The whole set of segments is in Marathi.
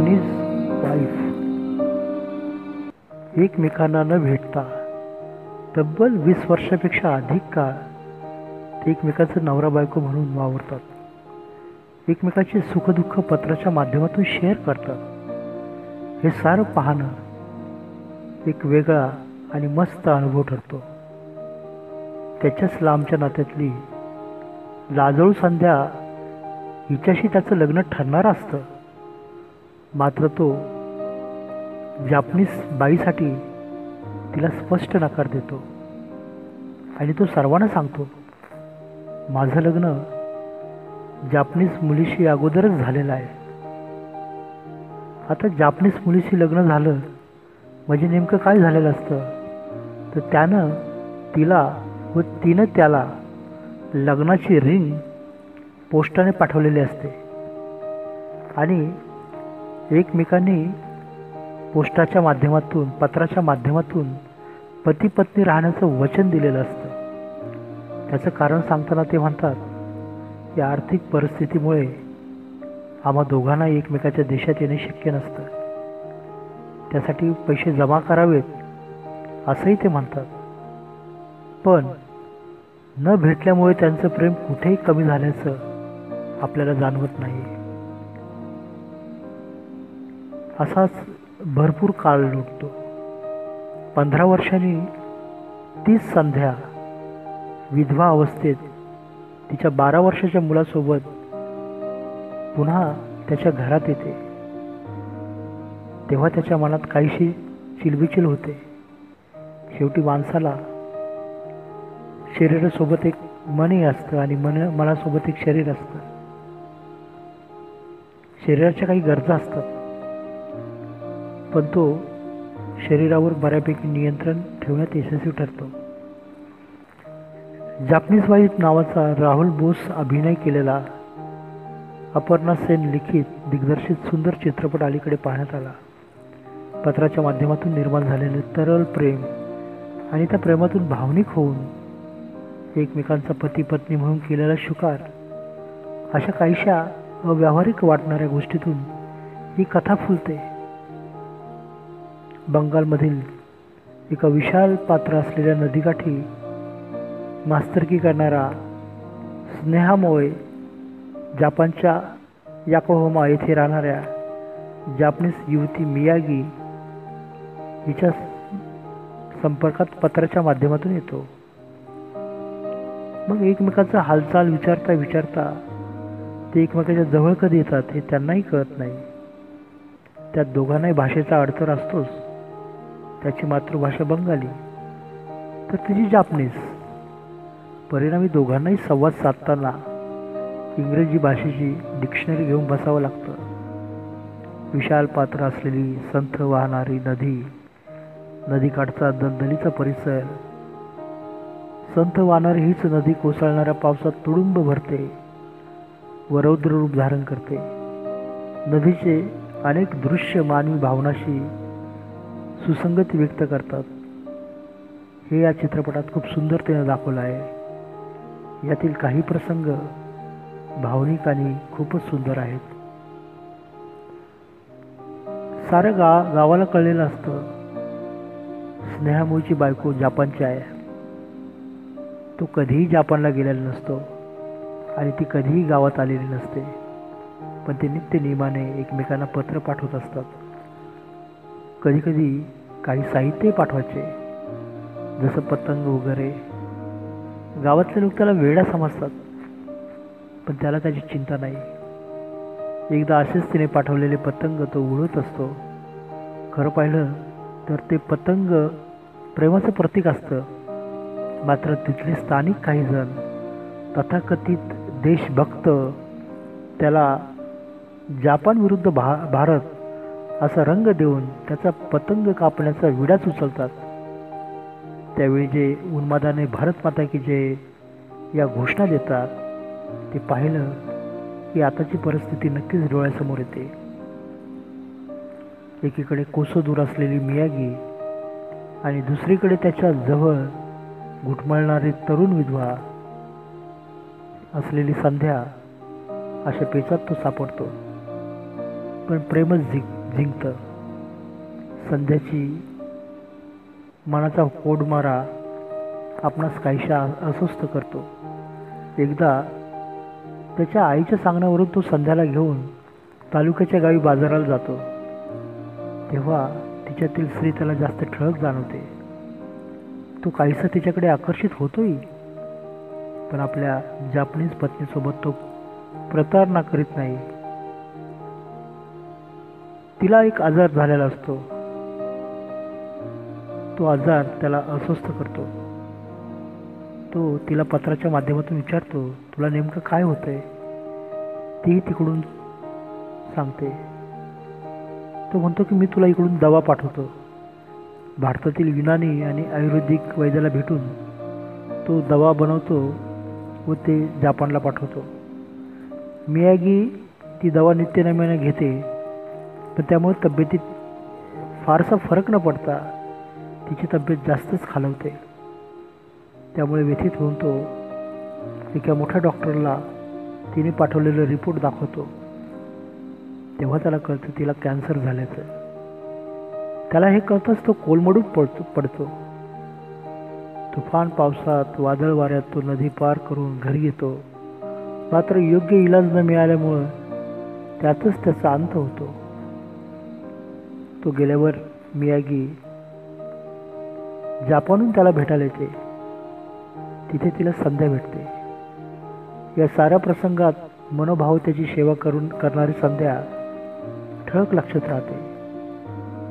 Japanese wife. एकमेकांना न भेटता तब्बल 20 वर्षापेक्षा अधिक काळ ते एकमेकांचं नवरा बायको म्हणून वावरतात. एकमेकांची सुखदुःख पत्राच्या माध्यमातून शेअर करतात. हे सारं पाहणं एक वेगळा आणि मस्त अनुभव ठरतो. त्याच्याच लांबच्या नात्यातली लाजळू संध्या हिच्याशी त्याचं लग्न ठरणार असतं. मात्र तो जापनीस बाईसाठी तिला स्पष्ट नकार देतो आणि तो सर्वांना सांगतो, माझं लग्न जापनीस मुलीशी अगोदरच झालेलं आहे. आता जापनीस मुलीशी लग्न झालं म्हणजे नेमकं काय झालेलं असतं, तर त्यानं तिला व तिनं त्याला लग्नाची रिंग पोस्टाने पाठवलेली असते आणि एकमेकांनी पोस्टाच्या माध्यमातून पत्राच्या माध्यमातून पती पत्नी राहण्याचं वचन दिलेलं असतं. त्याचं कारण सांगताना ते म्हणतात, या आर्थिक परिस्थितीमुळे आम्हा दोघांना एकमेकाच्या देशात येणे शक्य नसतं. त्यासाठी पैसे जमा करावेत असंही ते म्हणतात. पण न भेटल्यामुळे त्यांचं प्रेम कुठेही कमी झाल्याचं आपल्याला जाणवत नाही. असाच भरपूर काळ लुटतो. 15 वर्षांनी तीच संध्या विधवा अवस्थेत तिच्या 12 वर्षाच्या मुलासोबत पुन्हा त्याच्या घरात येते. तेव्हा त्याच्या मनात काहीशी चिलबिचिल होते. शेवटी माणसाला शरीरासोबत एक मनही असतं आणि मनासोबत एक शरीर असतं. शरीराच्या काही गरजा असतात, पण तो शरीरावर बऱ्यापैकी नियंत्रण ठेवण्यात यशस्वी ठरतो. जापनीज वाईफ नावाचा राहुल बोस अभिनय केलेला, अपर्णा सेन लिखित दिग्दर्शित सुंदर चित्रपट अलीकडे पाहण्यात आला. पत्राच्या माध्यमातून निर्माण झालेले तरल प्रेम आणि त्या प्रेमातून भावनिक होऊन एकमेकांचा पती पत्नी म्हणून केलेला शुकार, अशा काहीशा अव्यावहारिक वाटणाऱ्या गोष्टीतून ही कथा फुलते. बंगालमधील एका विशाल पात्र असलेल्या नदीकाठी मास्तरकी करणारा स्नेहामोए जापानच्या याकोहामा येथे राहणाऱ्या जापनीस युवती मियागी हिच्या संपर्कात पत्राच्या माध्यमातून येतो. मग एकमेकांचा हालचाल विचारता विचारता ते एकमेकांच्या जवळ कधी येतात हे त्यांनाही कळत नाही. त्यात दोघांनाही भाषेचा अडथळा असतोच. त्याची मातृभाषा बंगाली तर तिची जापनीस. परिणामी दोघांनाही संवाद साधताना इंग्रजी भाषेची डिक्शनरी घेऊन बसावं लागतं. विशाल पात्र असलेली संथ वाहणारी नदी, नदीकाठचा दलदलीचा परिसर, संथ वाहणारी हीच नदी कोसळणाऱ्या पावसात तुडुंब भरते व रौद्र रूप धारण करते. नदीचे अनेक दृश्य मानवी भावनाशी सुसंगती व्यक्त करतात. हे या चित्रपटात खूप सुंदरतेने दाखवलं आहे. यातील काही प्रसंग भावनिक आणि खूपच सुंदर आहेत. सारं गावाला कळलेलं असतं, स्नेहामोईची बायको जापानची आहे. तो कधीही जापानला गेलेला नसतो आणि ती कधीही गावात आलेली नसते. पण ते नित्य नियमाने एकमेकांना पत्र पाठवत असतात. कधीकधी काही साहित्य पाठवायचे, जसं पतंग वगैरे. गावातले लोक त्याला वेडा समजतात, पण त्याला त्याची चिंता नाही. एकदा असेच तिने पाठवलेले पतंग तो उडवत असतो. खरं पाहिलं तर ते पतंग प्रेमाचं प्रतीक असतं. मात्र तिथले स्थानिक काही जण तथाकथित देशभक्त त्याला जापान विरुद्ध भारत असा रंग देऊन त्याचा पतंग कापण्याचा विडाच उचलतात. त्यावेळी जे उन्मादाने भारत माता की जय या घोषणा देतात ते पाहिलं की आताची परिस्थिती नक्कीच डोळ्यासमोर येते. एकीकडे कोसो दूर असलेली मियागी आणि दुसरीकडे त्याच्या जवळ घुटमळणारी तरुण विधवा असलेली संध्या, अशा पेचात तो सापडतो. पण प्रेमच जिंकतं. संध्याची मनाचा कोडमारा आपणास काहीशा अस्वस्थ करतो. एकदा त्याच्या आईच्या सांगण्यावरून तो संध्याला घेऊन तालुक्याच्या गावी बाजाराला जातो. तेव्हा तिच्यातील स्त्री त्याला जास्त ठळक जाणवते. तो काहीसा तिच्याकडे आकर्षित होतोही, पण आपल्या जापनीज पत्नीसोबत तो प्रतारणा करीत नाही. तिला एक आजार झालेला असतो. तो आजार त्याला अस्वस्थ करतो. तो तिला पत्राच्या माध्यमातून विचारतो, तुला नेमकं काय होतंय? ती तिकडून सांगते. तो म्हणतो की मी तुला इकडून दवा पाठवतो. भारतातील युनानी आणि आयुर्वेदिक वैद्याला भेटून तो दवा बनवतो व ते जापानला पाठवतो. मियागी ती दवा नित्यनेमाने घेते, पण त्यामुळे तब्येतीत फारसा फरक न पडता तिची तब्येत जास्तच खालावते. त्यामुळे व्यथित होऊन तो एका मोठ्या डॉक्टरला तिने पाठवलेलं रिपोर्ट दाखवतो. तेव्हा त्याला कळतं तिला कॅन्सर झाल्याचं. त्याला हे कळताच तो कोलमडून पडतो. तुफान पावसात, वादळ वाऱ्यात तो नदी पार करून घरी येतो. मात्र योग्य इलाज न मिळाल्यामुळं त्यातच त्याचा अंत होतो. तो गेल्यावर मियागी जापानहून त्याला भेटायला येते. तिथे तिला संध्या भेटते. या साऱ्या प्रसंगात मनोभावतेची सेवा करणारी संध्या ठळक लक्षात राहते.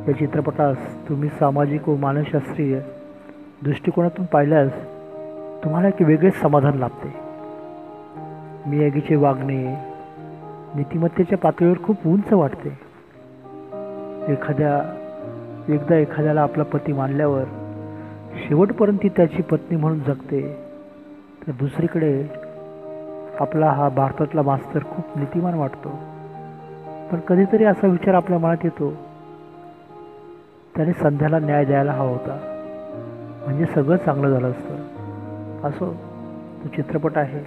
या चित्रपटास तुम्ही सामाजिक व मानसशास्त्रीय दृष्टिकोनातून पाहिल्यास तुम्हाला एक वेगळेच समाधान लाभते. मियागीचे वागणे नीतिमत्तेच्या पातळीवर खूप उंच वाटते. एकदा एखाद्याला आपला पती मानल्यावर शेवटपर्यंत ती त्याची पत्नी म्हणून जगते, तर दुसरीकडे आपला हा भारतातला मास्तर खूप नीतिमान वाटतो. पण कधीतरी असा विचार आपल्या मनात येतो, त्याने संध्याला न्याय द्यायला हवा होता, म्हणजे सगळं चांगलं झालं असतं. असो, तो चित्रपट आहे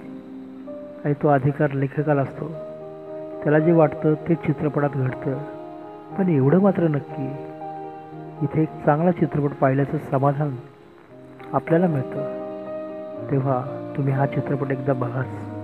आणि तो अधिकार लेखकाला असतो. त्याला जे वाटतं ते चित्रपटात घडतं. पण एवढं मात्र नक्की, इथे एक चांगला चित्रपट पाहिल्याचं समाधान आपल्याला मिळतं. तेव्हा तुम्ही हा चित्रपट एकदा बघाच.